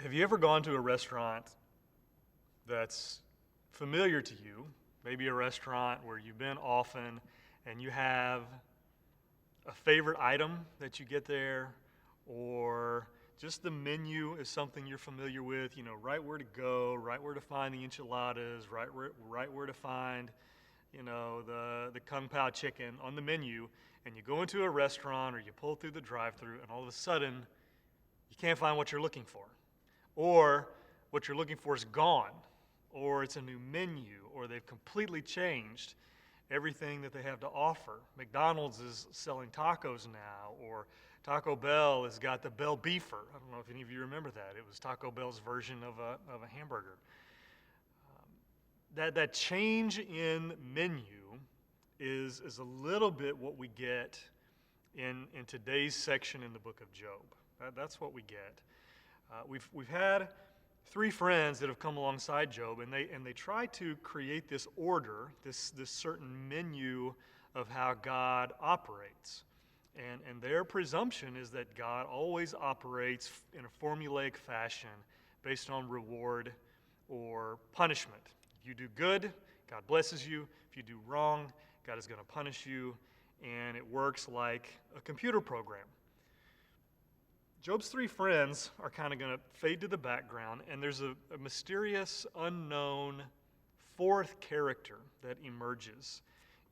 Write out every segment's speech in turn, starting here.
Have you ever gone to a restaurant that's familiar to you, maybe a restaurant where you've been often, and you have a favorite item that you get there, or just the menu is something you're familiar with, you know, right where to go, right where to find the enchiladas, right where to find, you know, the Kung Pao chicken on the menu, and you go into a restaurant or you pull through the drive-through, and all of a sudden, you can't find what you're looking for. Or what you're looking for is gone, or it's a new menu, or they've completely changed everything that they have to offer. McDonald's is selling tacos now, or Taco Bell has got the Bell Beefer. I don't know if any of you remember that. It was Taco Bell's version of a hamburger. That change in menu is a little bit what we get in today's section in the book of Job. That's what we get. We've had three friends that have come alongside Job, and they try to create this order, this certain menu of how God operates. And their presumption is that God always operates in a formulaic fashion based on reward or punishment. If you do good, God blesses you. If you do wrong, God is going to punish you, and it works like a computer program. Job's three friends are kind of going to fade to the background, and there's a mysterious, unknown fourth character that emerges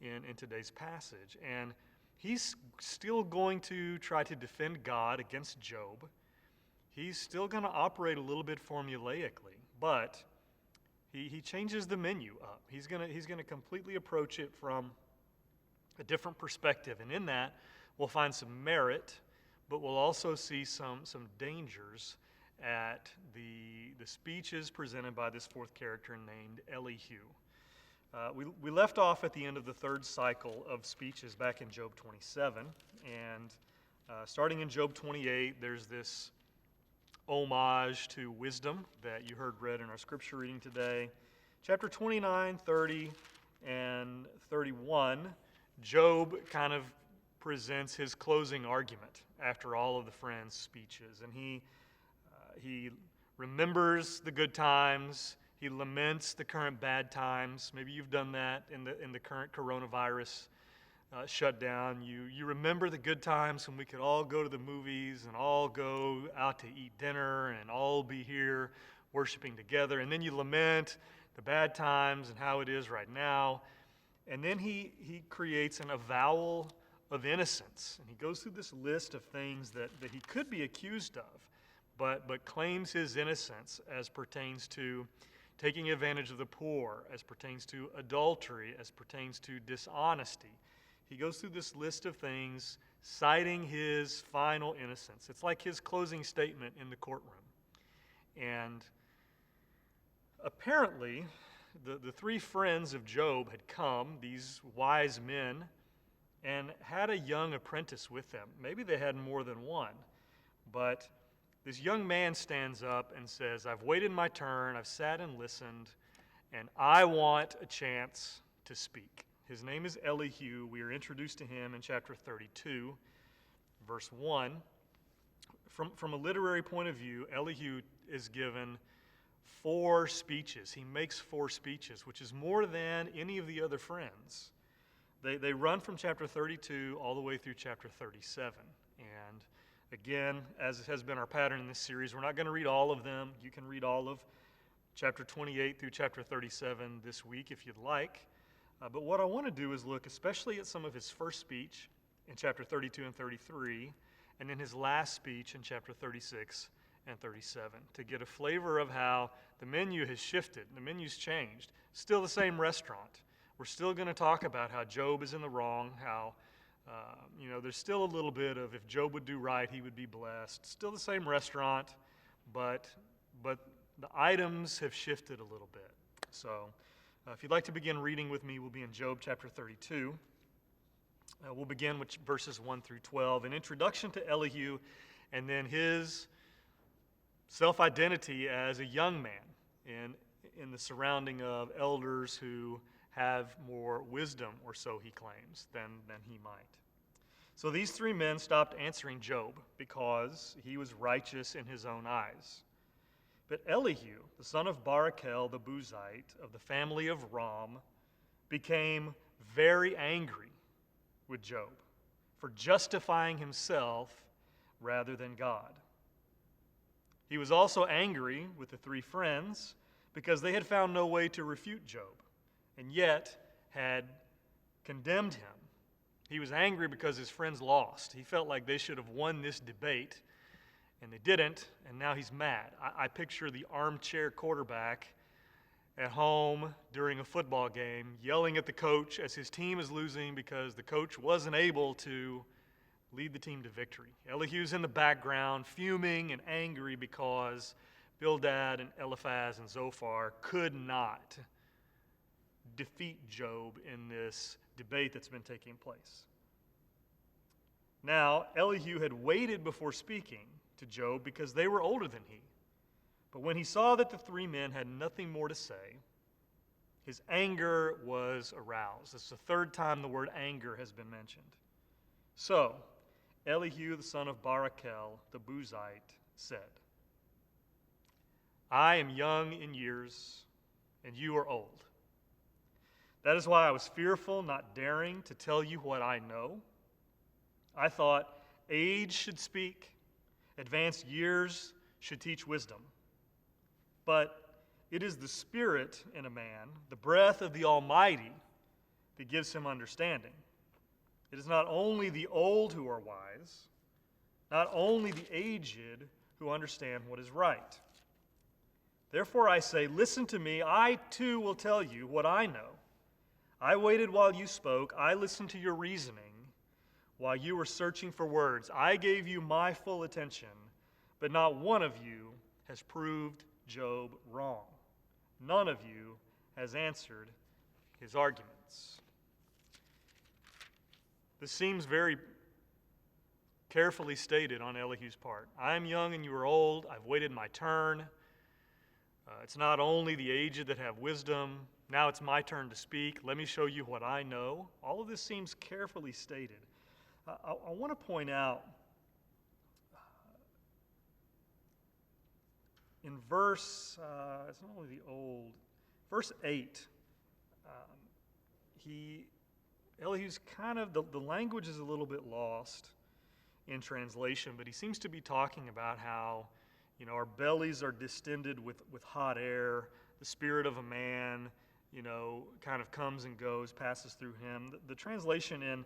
in today's passage. And he's still going to try to defend God against Job. He's still going to operate a little bit formulaically, but he changes the menu up. He's going to completely approach it from a different perspective, and in that, we'll find some merit, but we'll also see some dangers at the speeches presented by this fourth character named Elihu. We left off at the end of the third cycle of speeches back in Job 27, and starting in Job 28, there's this homage to wisdom that you heard read in our scripture reading today. Chapter 29, 30, and 31, Job kind of presents his closing argument after all of the friends' speeches, and he remembers the good times. He laments the current bad times. Maybe you've done that in the current coronavirus shutdown. You remember the good times when we could all go to the movies and all go out to eat dinner and all be here worshiping together. And then you lament the bad times and how it is right now. And then he creates an avowal of innocence. And he goes through this list of things that he could be accused of, but claims his innocence as pertains to taking advantage of the poor, as pertains to adultery, as pertains to dishonesty. He goes through this list of things, citing his final innocence. It's like his closing statement in the courtroom. And apparently, the three friends of Job had come, these wise men, and had a young apprentice with them. Maybe they had more than one, but this young man stands up and says, I've waited my turn, I've sat and listened, and I want a chance to speak. His name is Elihu. We are introduced to him in chapter 32, verse 1. From a literary point of view, Elihu is given 4 speeches. He makes 4 speeches, which is more than any of the other friends. They run from chapter 32 all the way through chapter 37. And again, as has been our pattern in this series, we're not going to read all of them. You can read all of chapter 28 through chapter 37 this week if you'd like. But what I want to do is look especially at some of his first speech in chapter 32 and 33, and then his last speech in chapter 36 and 37, to get a flavor of how the menu has shifted, the menu's changed. Still the same restaurant. We're still going to talk about how Job is in the wrong, how there's still a little bit of if Job would do right, he would be blessed. Still the same restaurant, but the items have shifted a little bit. So if you'd like to begin reading with me, we'll be in Job chapter 32. We'll begin with verses 1 through 12, an introduction to Elihu, and then his self-identity as a young man in the surrounding of elders who have more wisdom, or so he claims, than he might. So these 3 men stopped answering Job because he was righteous in his own eyes. But Elihu, the son of Barachel the Buzite of the family of Ram, became very angry with Job for justifying himself rather than God. He was also angry with the three friends because they had found no way to refute Job and yet had condemned him. He was angry because his friends lost. He felt like they should have won this debate, and they didn't, and now he's mad. I picture the armchair quarterback at home during a football game yelling at the coach as his team is losing because the coach wasn't able to lead the team to victory. Elihu's in the background, fuming and angry because Bildad and Eliphaz and Zophar could not defeat Job in this debate that's been taking place. Now, Elihu had waited before speaking to Job because they were older than he. But when he saw that the three men had nothing more to say, his anger was aroused. This is the third time the word anger has been mentioned. So, Elihu, the son of Barachel, the Buzite, said, I am young in years, and you are old. That is why I was fearful, not daring to tell you what I know. I thought age should speak, advanced years should teach wisdom. But it is the Spirit in a man, the breath of the Almighty, that gives him understanding. It is not only the old who are wise, not only the aged who understand what is right. Therefore I say, listen to me, I too will tell you what I know. I waited while you spoke, I listened to your reasoning while you were searching for words. I gave you my full attention, but not one of you has proved Job wrong. None of you has answered his arguments. This seems very carefully stated on Elihu's part. I am young and you are old. I've waited my turn. It's not only the aged that have wisdom. Now it's my turn to speak. Let me show you what I know. All of this seems carefully stated. I want to point out in verse, it's not only the old, verse 8, Elihu's kind of, the language is a little bit lost in translation, but he seems to be talking about how, our bellies are distended with hot air, the spirit of a man, kind of comes and goes, passes through him. The translation in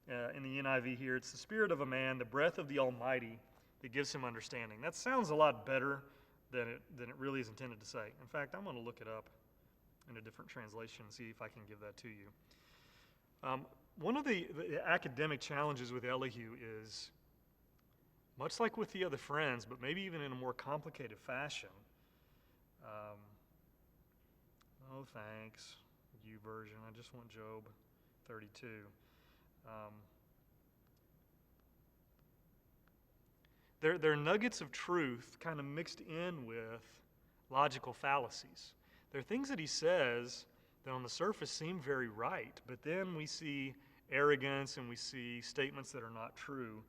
the NIV here, it's the spirit of a man, the breath of the Almighty that gives him understanding. That sounds a lot better than it really is intended to say. In fact, I'm going to look it up in a different translation and see if I can give that to you. One of the academic challenges with Elihu is, much like with the other friends, but maybe even in a more complicated fashion. Oh, thanks, you version. I just want Job 32. They're nuggets of truth kind of mixed in with logical fallacies. There are things that he says that on the surface seem very right, but then we see arrogance and we see statements that are not true.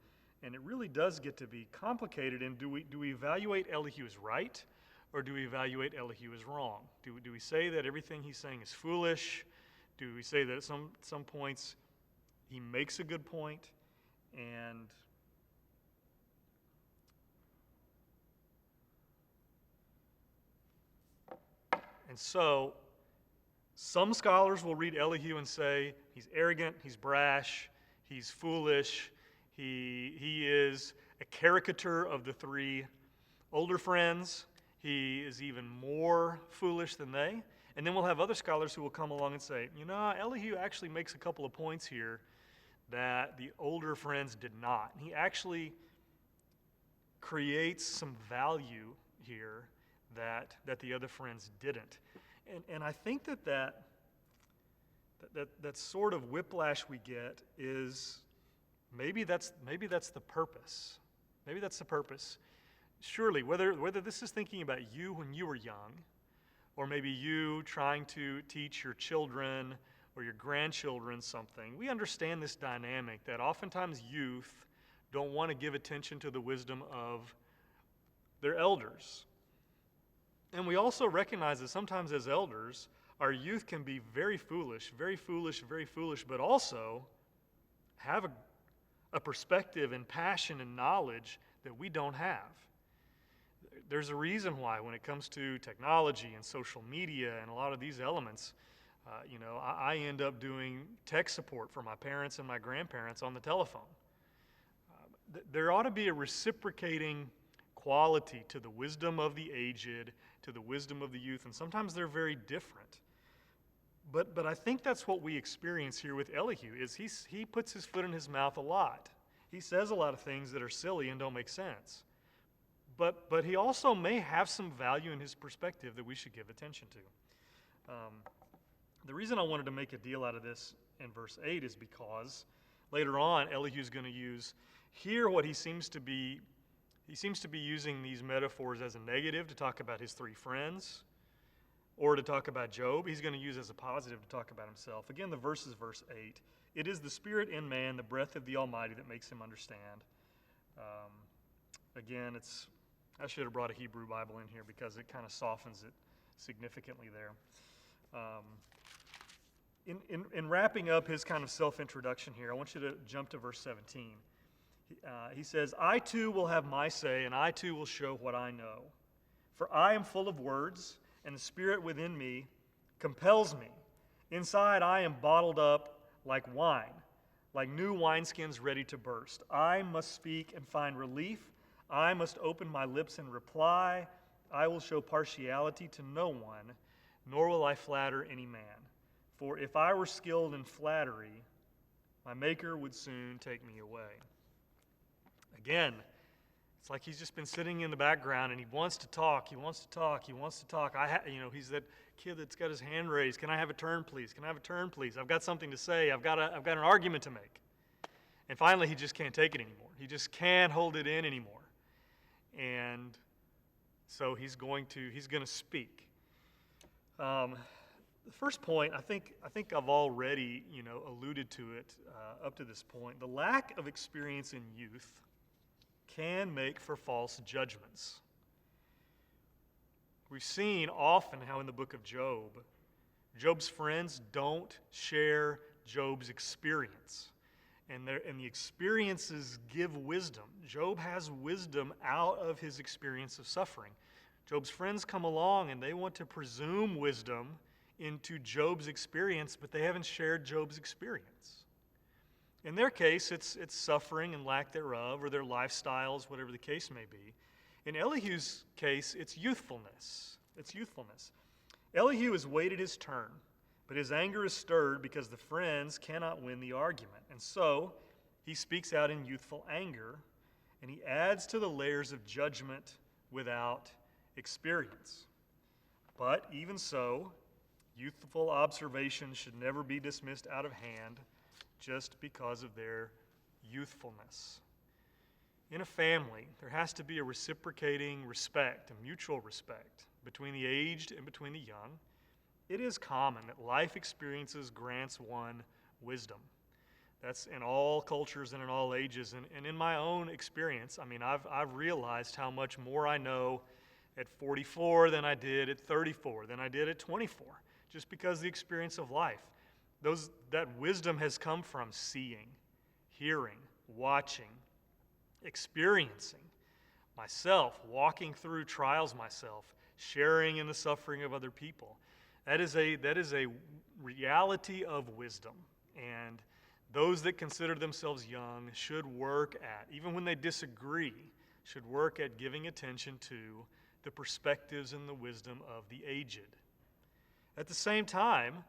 And it really does get to be complicated. And do we evaluate Elihu as right, or do we evaluate Elihu as wrong? Do we say that everything he's saying is foolish? Do we say that at some points he makes a good point? And so some scholars will read Elihu and say he's arrogant, he's brash, he's foolish, he is a caricature of the three older friends. He is even more foolish than they. And then we'll have other scholars who will come along and say, Elihu actually makes a couple of points here that the older friends did not. He actually creates some value here that the other friends didn't. And I think that sort of whiplash we get is maybe that's the purpose. Maybe that's the purpose. Surely, whether this is thinking about you when you were young, or maybe you trying to teach your children or your grandchildren something, we understand this dynamic that oftentimes youth don't want to give attention to the wisdom of their elders. And we also recognize that sometimes as elders, our youth can be very foolish, very foolish, very foolish, but also have a perspective and passion and knowledge that we don't have. There's a reason why when it comes to technology and social media and a lot of these elements, I end up doing tech support for my parents and my grandparents on the telephone. There ought to be a reciprocating quality to the wisdom of the aged, to the wisdom of the youth, and sometimes they're very different. But I think that's what we experience here with Elihu, is he puts his foot in his mouth a lot. He says a lot of things that are silly and don't make sense. But he also may have some value in his perspective that we should give attention to. The reason I wanted to make a deal out of this in verse 8 is because later on, Elihu's going to use here what he seems to be using these metaphors as a negative to talk about his three friends or to talk about Job. He's going to use as a positive to talk about himself. Again, the verse is verse 8. It is the spirit in man, the breath of the Almighty, that makes him understand. Again, I should have brought a Hebrew Bible in here because it kind of softens it significantly there. In wrapping up his kind of self-introduction here, I want you to jump to verse 17. He says, I too will have my say, and I too will show what I know. For I am full of words, and the spirit within me compels me. Inside I am bottled up like wine, like new wineskins ready to burst. I must speak and find relief. I must open my lips and reply. I will show partiality to no one, nor will I flatter any man. For if I were skilled in flattery, my Maker would soon take me away. Again, it's like he's just been sitting in the background and he wants to talk, he wants to talk. He's that kid that's got his hand raised. Can I have a turn, please? Can I have a turn, please? I've got something to say. I've got an argument to make. And finally, he just can't take it anymore. He just can't hold it in anymore. And so he's going to speak. The first point, I think I've already alluded to it up to this point. The lack of experience in youth can make for false judgments. We've seen often how in the book of Job, Job's friends don't share Job's experience. And the experiences give wisdom. Job has wisdom out of his experience of suffering. Job's friends come along and they want to presume wisdom into Job's experience, but they haven't shared Job's experience. In their case, it's suffering and lack thereof, or their lifestyles, whatever the case may be. In Elihu's case, it's youthfulness. It's youthfulness. Elihu has waited his turn, but his anger is stirred because the friends cannot win the argument. And so he speaks out in youthful anger, and he adds to the layers of judgment without experience. But even so, youthful observations should never be dismissed out of hand just because of their youthfulness. In a family, there has to be a reciprocating respect, a mutual respect between the aged and between the young. It is common that life experiences grants one wisdom. That's in all cultures and in all ages. And in my own experience, I've realized how much more I know at 44 than I did at 34, than I did at 24, just because of the experience of life. That wisdom has come from seeing, hearing, watching, experiencing myself, walking through trials myself, sharing in the suffering of other people. That is a reality of wisdom. And those that consider themselves young should work at, even when they disagree, should work at giving attention to the perspectives and the wisdom of the aged. At the same time,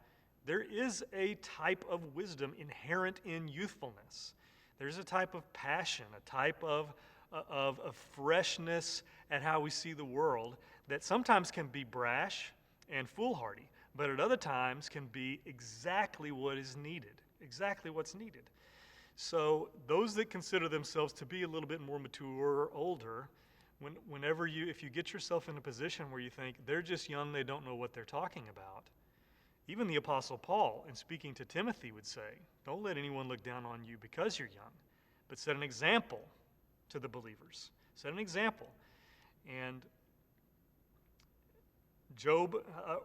there is a type of wisdom inherent in youthfulness. There's a type of passion, a type of freshness at how we see the world that sometimes can be brash and foolhardy, but at other times can be exactly what is needed, exactly what's needed. So those that consider themselves to be a little bit more mature or older, if you get yourself in a position where you think they're just young, they don't know what they're talking about, even the Apostle Paul, in speaking to Timothy, would say, don't let anyone look down on you because you're young, but set an example to the believers. Set an example. And Job,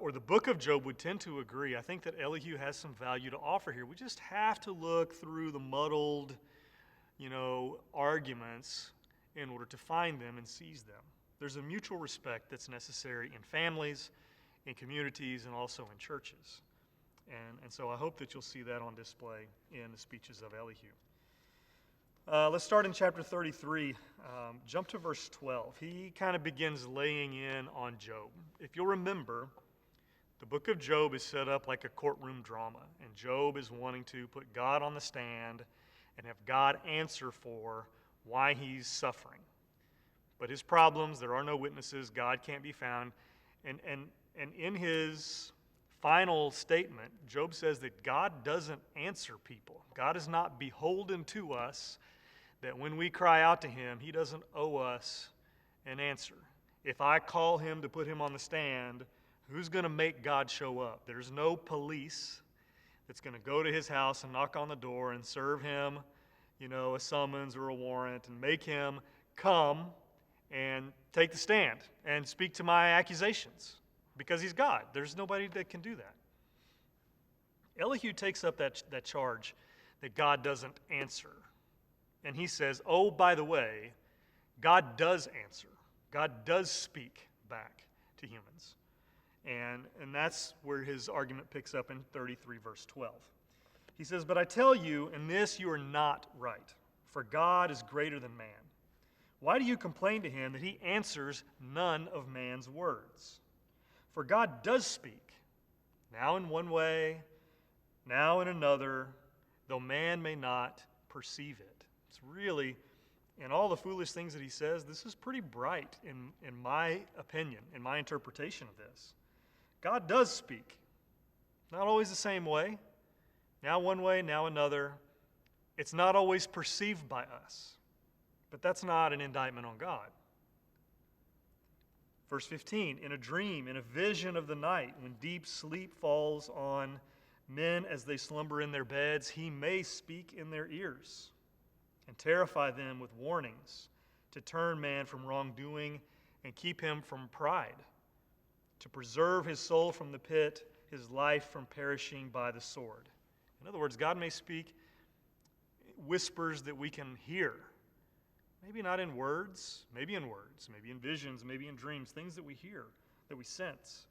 or the book of Job, would tend to agree. I think that Elihu has some value to offer here. We just have to look through the muddled, arguments in order to find them and seize them. There's a mutual respect that's necessary in families, in communities, and also in churches. And so I hope that you'll see that on display in the speeches of Elihu. Let's start in chapter 33. Jump to verse 12. He kind of begins laying in on Job. If you'll remember, the book of Job is set up like a courtroom drama, and Job is wanting to put God on the stand and have God answer for why he's suffering. But his problems, there are no witnesses, God can't be found. And in his final statement, Job says that God doesn't answer people. God is not beholden to us, that when we cry out to him, he doesn't owe us an answer. If I call him to put him on the stand, who's going to make God show up? There's no police that's going to go to his house and knock on the door and serve him, a summons or a warrant and make him come and take the stand and speak to my accusations because he's God. There's nobody that can do that. Elihu takes up that charge that God doesn't answer. And he says, oh, by the way, God does answer. God does speak back to humans. And that's where his argument picks up in 33 verse 12. He says, but I tell you, in this you are not right, for God is greater than man. Why do you complain to him that he answers none of man's words? For God does speak, now in one way, now in another, though man may not perceive it. It's really, in all the foolish things that he says, this is pretty bright in my opinion, in my interpretation of this. God does speak, not always the same way, now one way, now another. It's not always perceived by us, but that's not an indictment on God. Verse 15, in a dream, in a vision of the night, when deep sleep falls on men as they slumber in their beds, he may speak in their ears and terrify them with warnings to turn man from wrongdoing and keep him from pride, to preserve his soul from the pit, his life from perishing by the sword. In other words, God may speak whispers that we can hear. Maybe not in words, maybe in visions, maybe in dreams, things that we hear, that we sense,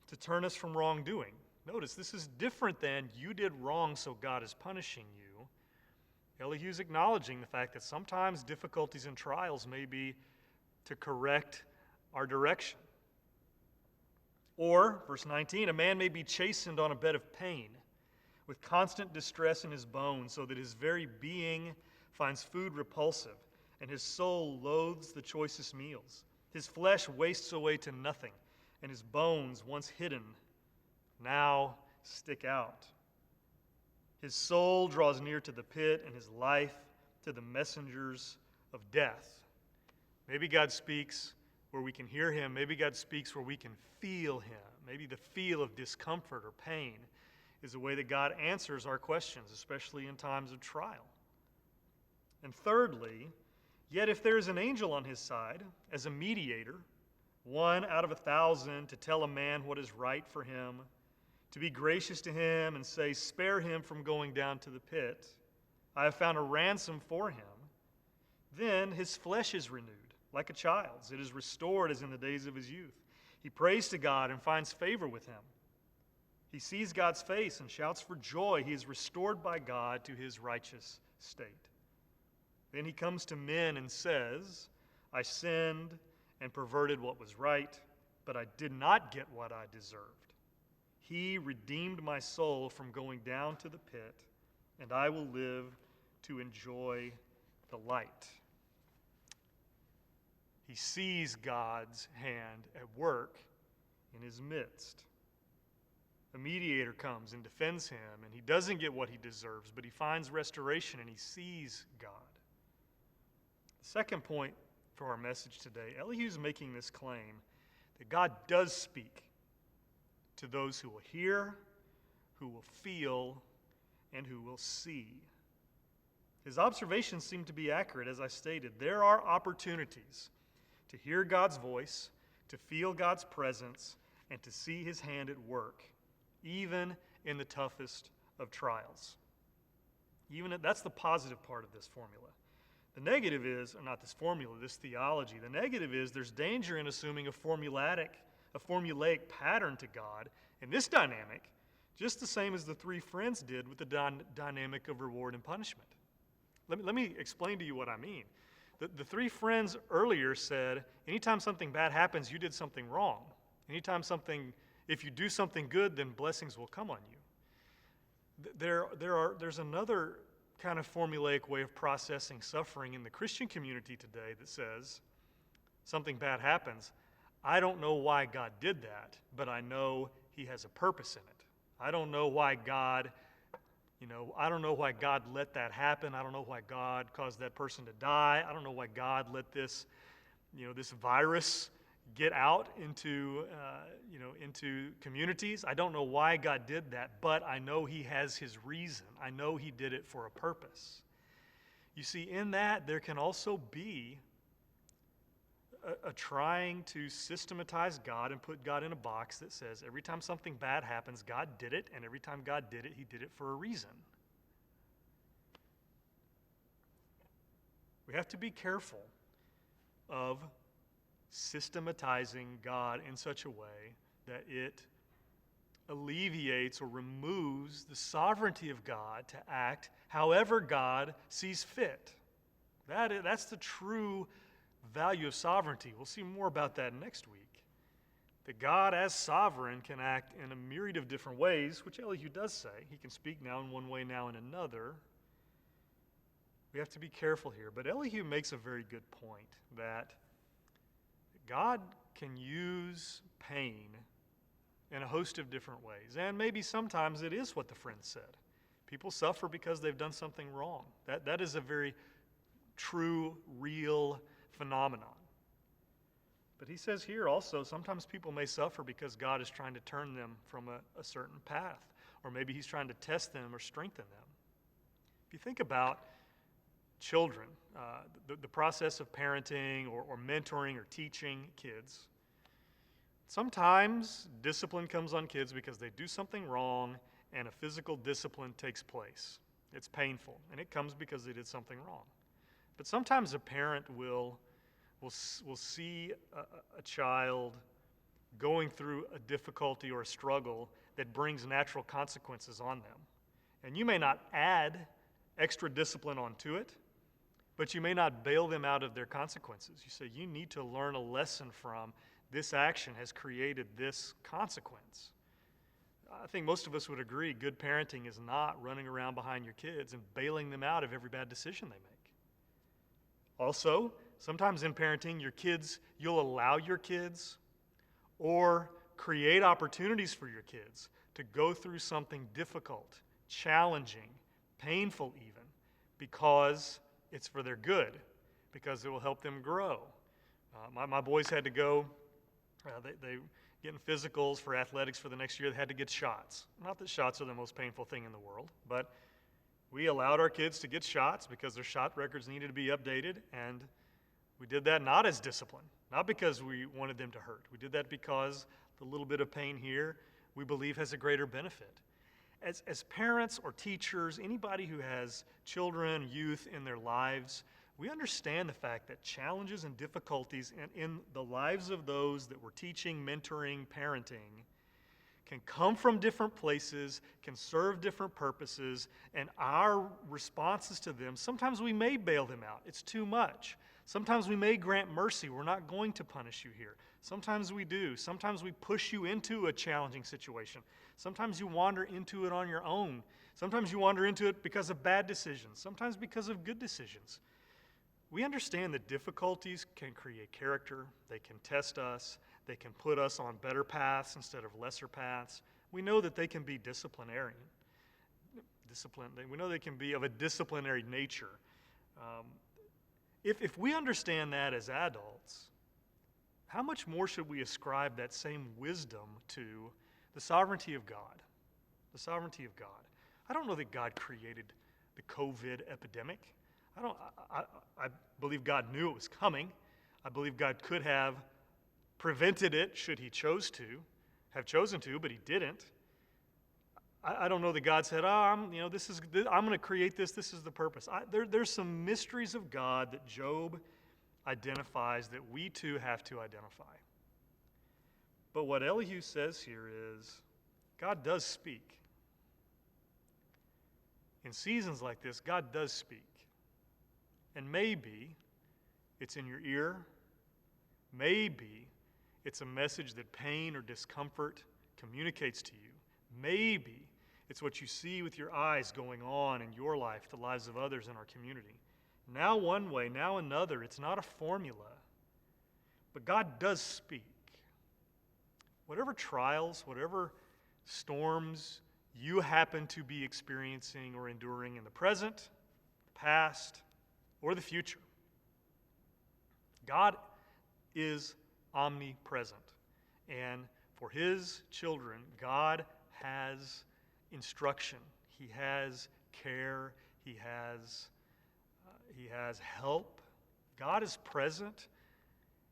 to turn us from wrongdoing. Notice, this is different than you did wrong, so God is punishing you. Elihu's acknowledging the fact that sometimes difficulties and trials may be to correct our direction. Or, verse 19, a man may be chastened on a bed of pain, with constant distress in his bones, so that his very being finds food repulsive, and his soul loathes the choicest meals. His flesh wastes away to nothing, and his bones, once hidden, now stick out. His soul draws near to the pit, and his life to the messengers of death. Maybe God speaks where we can hear him. Maybe God speaks where we can feel him. Maybe the feel of discomfort or pain is the way that God answers our questions, especially in times of trial. And thirdly, yet if there is an angel on his side, as a mediator, one out of 1,000 to tell a man what is right for him, to be gracious to him and say, spare him from going down to the pit, I have found a ransom for him, then his flesh is renewed, like a child's. It is restored as in the days of his youth. He prays to God and finds favor with him. He sees God's face and shouts for joy. He is restored by God to his righteous state. Then he comes to men and says, I sinned and perverted what was right, but I did not get what I deserved. He redeemed my soul from going down to the pit, and I will live to enjoy the light. He sees God's hand at work in his midst. A mediator comes and defends him, and he doesn't get what he deserves, but he finds restoration and he sees God. The second point for our message today, Elihu's making this claim that God does speak to those who will hear, who will feel, and who will see. His observations seem to be accurate, as I stated. There are opportunities to hear God's voice, to feel God's presence and to see his hand at work, even in the toughest of trials. That's the positive part of this formula. The negative is, or not this formula, this theology, the negative is there's danger in assuming a formulaic pattern to God in this dynamic, just the same as the three friends did with the dynamic of reward and punishment. Let me explain to you what I mean. The three friends earlier said, anytime something bad happens, you did something wrong. If you do something good, then blessings will come on you. There's another kind of formulaic way of processing suffering in the Christian community today that says, something bad happens. I don't know why God did that, but I know he has a purpose in it. I don't know why God let that happen. I don't know why God caused that person to die. I don't know why God let this virus get out into communities. I don't know why God did that, but I know he has his reason. I know he did it for a purpose. You see, in that, there can also be a trying to systematize God and put God in a box that says every time something bad happens, God did it, and every time God did it, he did it for a reason. We have to be careful of systematizing God in such a way that it alleviates or removes the sovereignty of God to act however God sees fit. That's the true value of sovereignty. We'll see more about that next week. That God as sovereign can act in a myriad of different ways, which Elihu does say. He can speak now in one way, now in another. We have to be careful here. But Elihu makes a very good point that God can use pain in a host of different ways. And maybe sometimes it is what the friend said. People suffer because they've done something wrong. That is a very true, real phenomenon. But he says here also, sometimes people may suffer because God is trying to turn them from a certain path, or maybe he's trying to test them or strengthen them. If you think about children, the process of parenting or mentoring or teaching kids, sometimes discipline comes on kids because they do something wrong and a physical discipline takes place. It's painful, and it comes because they did something wrong. But sometimes a parent will see a child going through a difficulty or a struggle that brings natural consequences on them. And you may not add extra discipline onto it, but you may not bail them out of their consequences. You say, you need to learn a lesson from this action has created this consequence. I think most of us would agree good parenting is not running around behind your kids and bailing them out of every bad decision they make. Also, sometimes in parenting, you'll allow your kids or create opportunities for your kids to go through something difficult, challenging, painful even, because it's for their good, because it will help them grow. My boys had to go, they getting physicals for athletics for the next year. They had to get shots. Not that shots are the most painful thing in the world, but we allowed our kids to get shots because their shot records needed to be updated, and we did that not as discipline, not because we wanted them to hurt. We did that because the little bit of pain here we believe has a greater benefit. As parents or teachers, anybody who has children, youth in their lives, we understand the fact that challenges and difficulties in the lives of those that we're teaching, mentoring, parenting can come from different places, can serve different purposes, and our responses to them, sometimes we may bail them out. It's too much. Sometimes we may grant mercy. We're not going to punish you here. Sometimes we do. Sometimes we push you into a challenging situation. Sometimes you wander into it on your own. Sometimes you wander into it because of bad decisions. Sometimes because of good decisions. We understand that difficulties can create character. They can test us. They can put us on better paths instead of lesser paths. We know that they can be disciplinarian. We know they can be of a disciplinary nature. If we understand that as adults, how much more should we ascribe that same wisdom to the sovereignty of God? The sovereignty of God. I don't know that God created the COVID epidemic. I believe God knew it was coming. I believe God could have prevented it should he have chosen to, but he didn't. I don't know that God said, I'm going to create this. This is the purpose. There's some mysteries of God that Job identifies that we too have to identify. But what Elihu says here is, God does speak. In seasons like this, God does speak. And maybe it's in your ear. Maybe it's a message that pain or discomfort communicates to you. Maybe it's what you see with your eyes going on in your life, the lives of others in our community. Now one way, now another. It's not a formula. But God does speak. Whatever trials, whatever storms you happen to be experiencing or enduring in the present, the past, or the future, God is omnipresent. And for his children, God has instruction. He has care. He has help. God is present,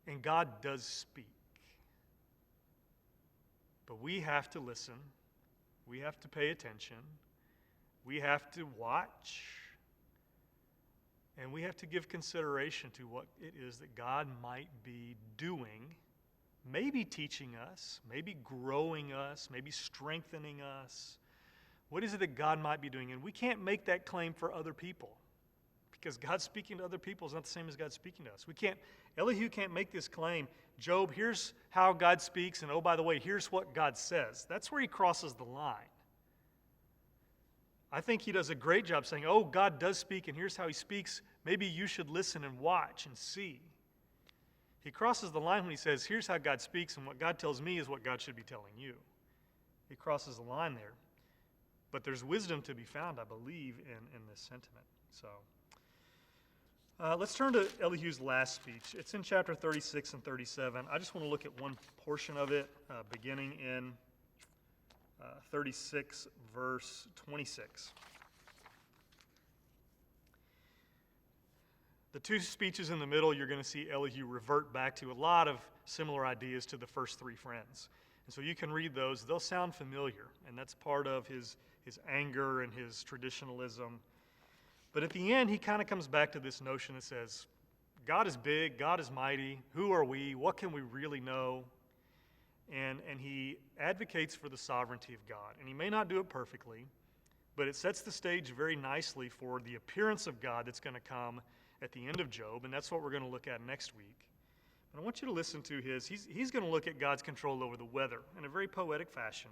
and God does speak. But we have to listen. We have to pay attention. We have to watch. And we have to give consideration to what it is that God might be doing, maybe teaching us, maybe growing us, maybe strengthening us. What is it that God might be doing? And we can't make that claim for other people, because God speaking to other people is not the same as God speaking to us. Elihu can't make this claim, Job, here's how God speaks, and oh, by the way, here's what God says. That's where he crosses the line. I think he does a great job saying, oh, God does speak, and here's how he speaks. Maybe you should listen and watch and see. He crosses the line when he says, here's how God speaks, and what God tells me is what God should be telling you. He crosses the line there. But there's wisdom to be found, I believe, in this sentiment. So let's turn to Elihu's last speech. It's in chapter 36 and 37. I just want to look at one portion of it, beginning in 36, verse 26. The two speeches in the middle, you're going to see Elihu revert back to a lot of similar ideas to the first three friends. And so you can read those. They'll sound familiar, and that's part of his anger and his traditionalism. But at the end, he kind of comes back to this notion that says, God is big, God is mighty, who are we, what can we really know? And he advocates for the sovereignty of God. And he may not do it perfectly, but it sets the stage very nicely for the appearance of God that's going to come at the end of Job, and that's what we're going to look at next week. And I want you to listen to he's going to look at God's control over the weather in a very poetic fashion,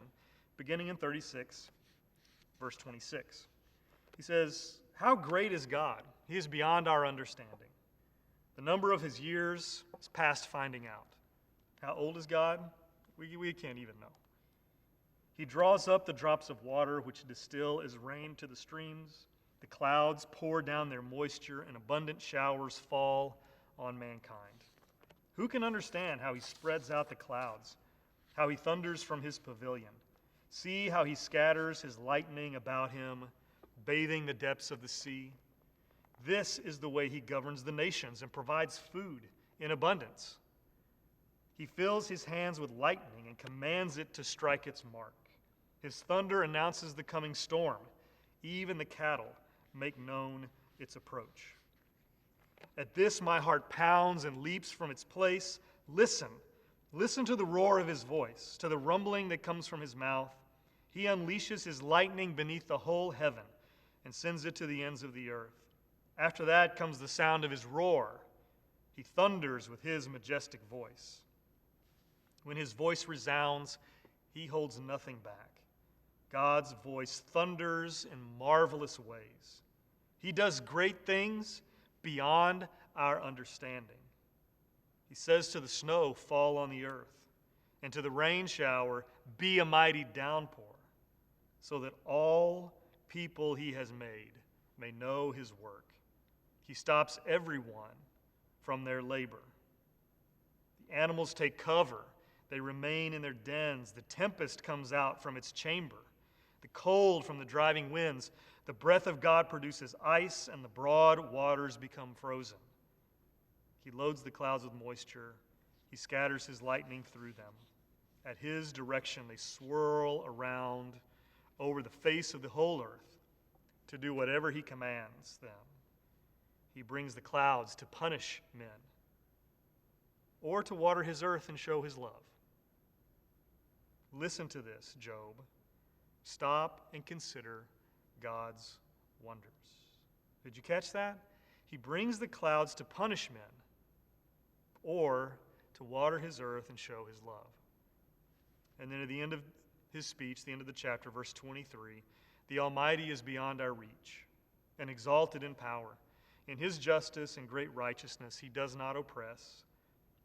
beginning in 36, verse 26. He says, how great is God? He is beyond our understanding. The number of his years is past finding out. How old is God? We can't even know. He draws up the drops of water which distill as rain to the streams. The clouds pour down their moisture, and abundant showers fall on mankind. Who can understand how he spreads out the clouds, how he thunders from his pavilion? See how he scatters his lightning about him, bathing the depths of the sea. This is the way he governs the nations and provides food in abundance. He fills his hands with lightning and commands it to strike its mark. His thunder announces the coming storm. Even the cattle make known its approach. At this my heart pounds and leaps from its place. Listen to the roar of his voice, to the rumbling that comes from his mouth. He unleashes his lightning beneath the whole heaven and sends it to the ends of the earth. After that comes the sound of his roar. He thunders with his majestic voice. When his voice resounds, he holds nothing back. God's voice thunders in marvelous ways. He does great things beyond our understanding. He says to the snow, fall on the earth, and to the rain shower, be a mighty downpour, so that all people he has made may know his work. He stops everyone from their labor. The animals take cover. They remain in their dens. The tempest comes out from its chamber. The cold from the driving winds. The breath of God produces ice, and the broad waters become frozen. He loads the clouds with moisture. He scatters his lightning through them. At his direction, they swirl around over the face of the whole earth to do whatever he commands them. He brings the clouds to punish men or to water his earth and show his love. Listen to this, Job. Stop and consider God's wonders. Did you catch that? He brings the clouds to punish men or to water his earth and show his love. And then at the end of his speech, the end of the chapter, verse 23, the Almighty is beyond our reach and exalted in power. In his justice and great righteousness, he does not oppress.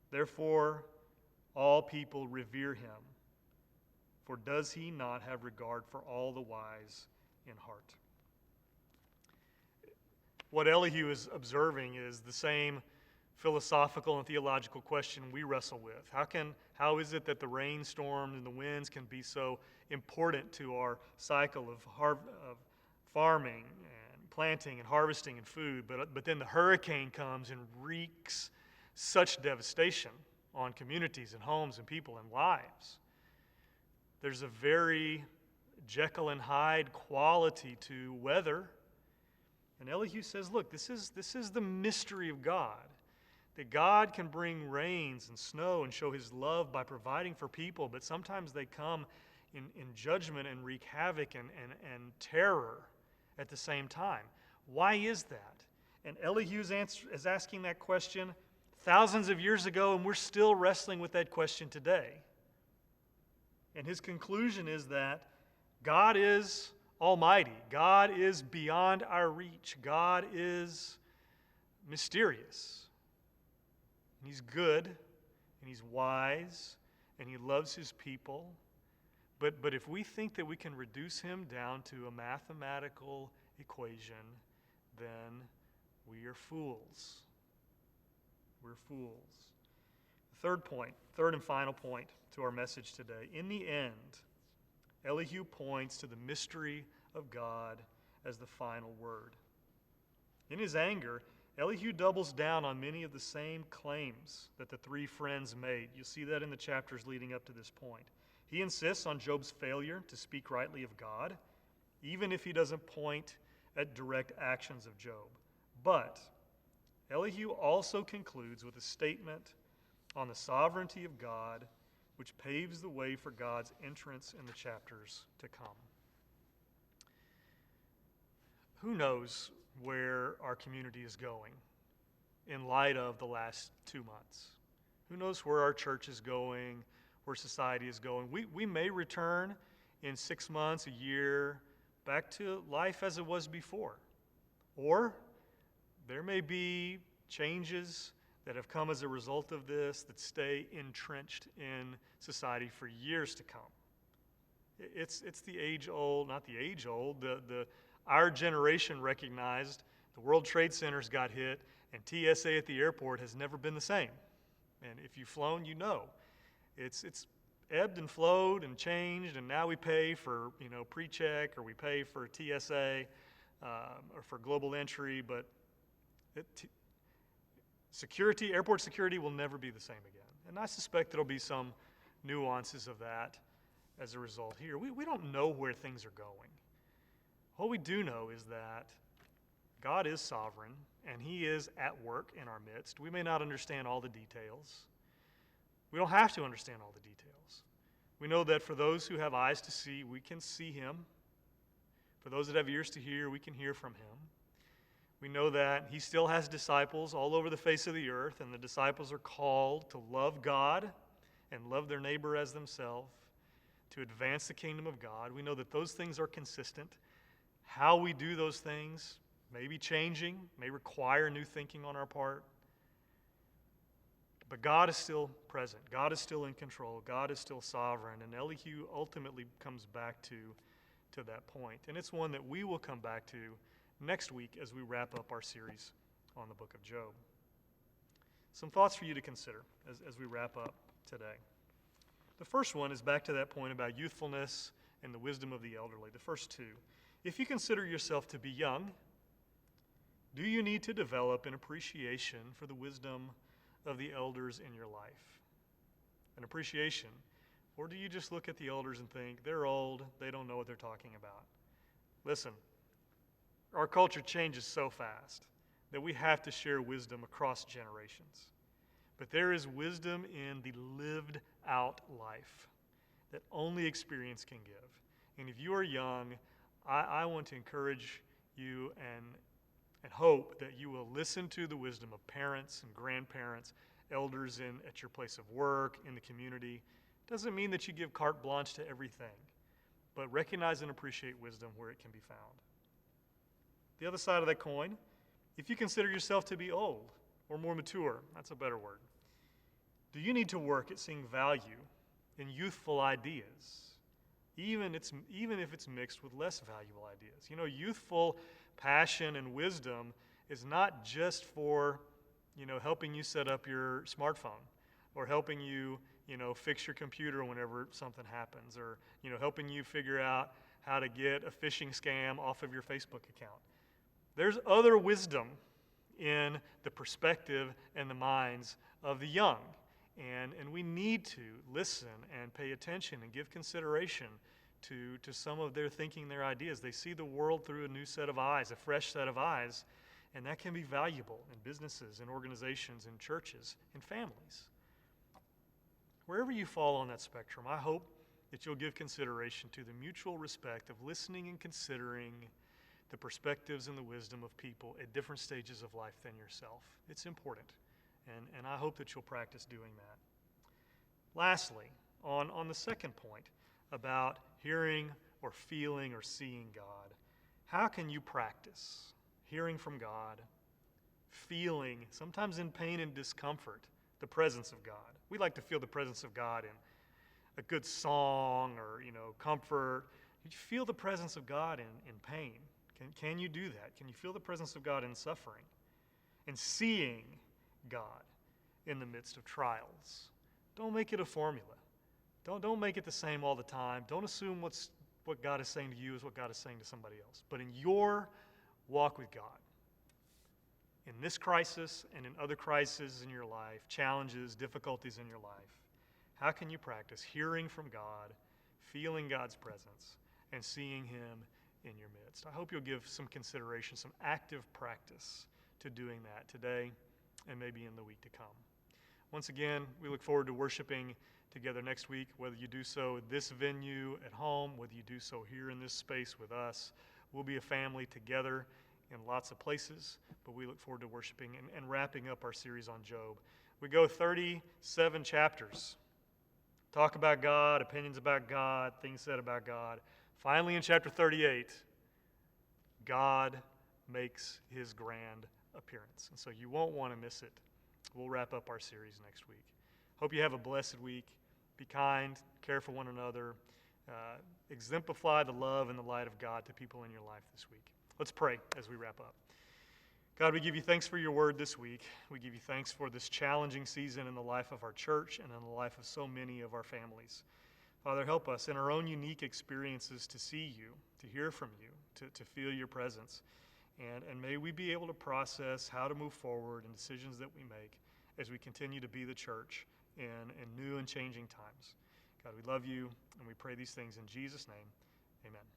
Therefore, all people revere him. For does he not have regard for all the wise in heart? What Elihu is observing is the same philosophical and theological question we wrestle with. How is it that the rainstorms and the winds can be so important to our cycle of farming and planting and harvesting and food, but then the hurricane comes and wreaks such devastation on communities and homes and people and lives? There's a very Jekyll and Hyde quality to weather. And Elihu says, look, this is the mystery of God. That God can bring rains and snow and show his love by providing for people, but sometimes they come in judgment and wreak havoc and terror at the same time. Why is that? And Elihu is asking that question thousands of years ago, and we're still wrestling with that question today. And his conclusion is that God is almighty. God is beyond our reach. God is mysterious. And he's good, and he's wise, and he loves his people. But if we think that we can reduce him down to a mathematical equation, then we are fools. We're fools. Third and final point to our message today. In the end, Elihu points to the mystery of God as the final word. In his anger, Elihu doubles down on many of the same claims that the three friends made. You'll see that in the chapters leading up to this point. He insists on Job's failure to speak rightly of God, even if he doesn't point at direct actions of Job. But Elihu also concludes with a statement on the sovereignty of God, which paves the way for God's entrance in the chapters to come. Who knows where our community is going in light of the last 2 months? Who knows where our church is going, where society is going? We may return in 6 months, a year, back to life as it was before. Or there may be changes that have come as a result of this that stay entrenched in society for years to come. It's the age-old, not the age-old, our generation recognized the World Trade Centers got hit, and TSA at the airport has never been the same. And if you've flown, you know. It's ebbed and flowed and changed, and now we pay for pre-check, or we pay for TSA or for global entry, but airport security will never be the same again. And I suspect there'll be some nuances of that as a result here. We don't know where things are going. What we do know is that God is sovereign, and he is at work in our midst. We may not understand all the details. We don't have to understand all the details. We know that for those who have eyes to see, we can see him. For those that have ears to hear, we can hear from him. We know that he still has disciples all over the face of the earth, and the disciples are called to love God and love their neighbor as themselves, to advance the kingdom of God. We know that those things are consistent. How we do those things may be changing, may require new thinking on our part. But God is still present. God is still in control. God is still sovereign. And Elihu ultimately comes back to that point. And it's one that we will come back to next week as we wrap up our series on the book of Job. Some thoughts for you to consider as we wrap up today. The first one is back to that point about youthfulness and the wisdom of the elderly. The first two. If you consider yourself to be young, do you need to develop an appreciation for the wisdom of the elders in your life? an appreciation? Or do you just look at the elders and think, they're old, they don't know what they're talking about? Listen, our culture changes so fast that we have to share wisdom across generations. But there is wisdom in the lived out life that only experience can give. And if you are young, I want to encourage you and hope that you will listen to the wisdom of parents and grandparents, elders at your place of work, in the community. Doesn't mean that you give carte blanche to everything, but recognize and appreciate wisdom where it can be found. The other side of that coin, if you consider yourself to be old or more mature, that's a better word, do you need to work at seeing value in youthful ideas, even if it's mixed with less valuable ideas? You know, youthful passion and wisdom is not just for, helping you set up your smartphone or helping you, fix your computer whenever something happens, or, helping you figure out how to get a phishing scam off of your Facebook account. There's other wisdom in the perspective and the minds of the young. And we need to listen and pay attention and give consideration to some of their thinking, their ideas. They see the world through a new set of eyes, a fresh set of eyes, and that can be valuable in businesses, in organizations, in churches, in families. Wherever you fall on that spectrum, I hope that you'll give consideration to the mutual respect of listening and considering the perspectives and the wisdom of people at different stages of life than yourself. It's important, and I hope that you'll practice doing that. Lastly, on the second point about hearing or feeling or seeing God, how can you practice hearing from God, feeling, sometimes in pain and discomfort, the presence of God? We like to feel the presence of God in a good song or, comfort. You feel the presence of God in pain. Can you do that? Can you feel the presence of God in suffering? And seeing God in the midst of trials. Don't make it a formula. Don't make it the same all the time. Don't assume what God is saying to you is what God is saying to somebody else. But in your walk with God, in this crisis and in other crises in your life, challenges, difficulties in your life, how can you practice hearing from God, feeling God's presence, and seeing Him in your midst? I hope you'll give some consideration, some active practice to doing that today and maybe in the week to come. Once again, we look forward to worshiping together next week, whether you do so at this venue at home, whether you do so here in this space with us. We'll be a family together in lots of places, but we look forward to worshiping and wrapping up our series on Job. We go 37 chapters. Talk about God, opinions about God, things said about God. Finally, in chapter 38, God makes His grand appearance. And so you won't want to miss it. We'll wrap up our series next week. Hope you have a blessed week. Be kind, care for one another, exemplify the love and the light of God to people in your life this week. Let's pray as we wrap up. God, we give you thanks for your word this week. We give you thanks for this challenging season in the life of our church and in the life of so many of our families. Father, help us in our own unique experiences to see you, to hear from you, to feel your presence. And may we be able to process how to move forward in decisions that we make as we continue to be the church in new and changing times. God, we love you, and we pray these things in Jesus' name. Amen.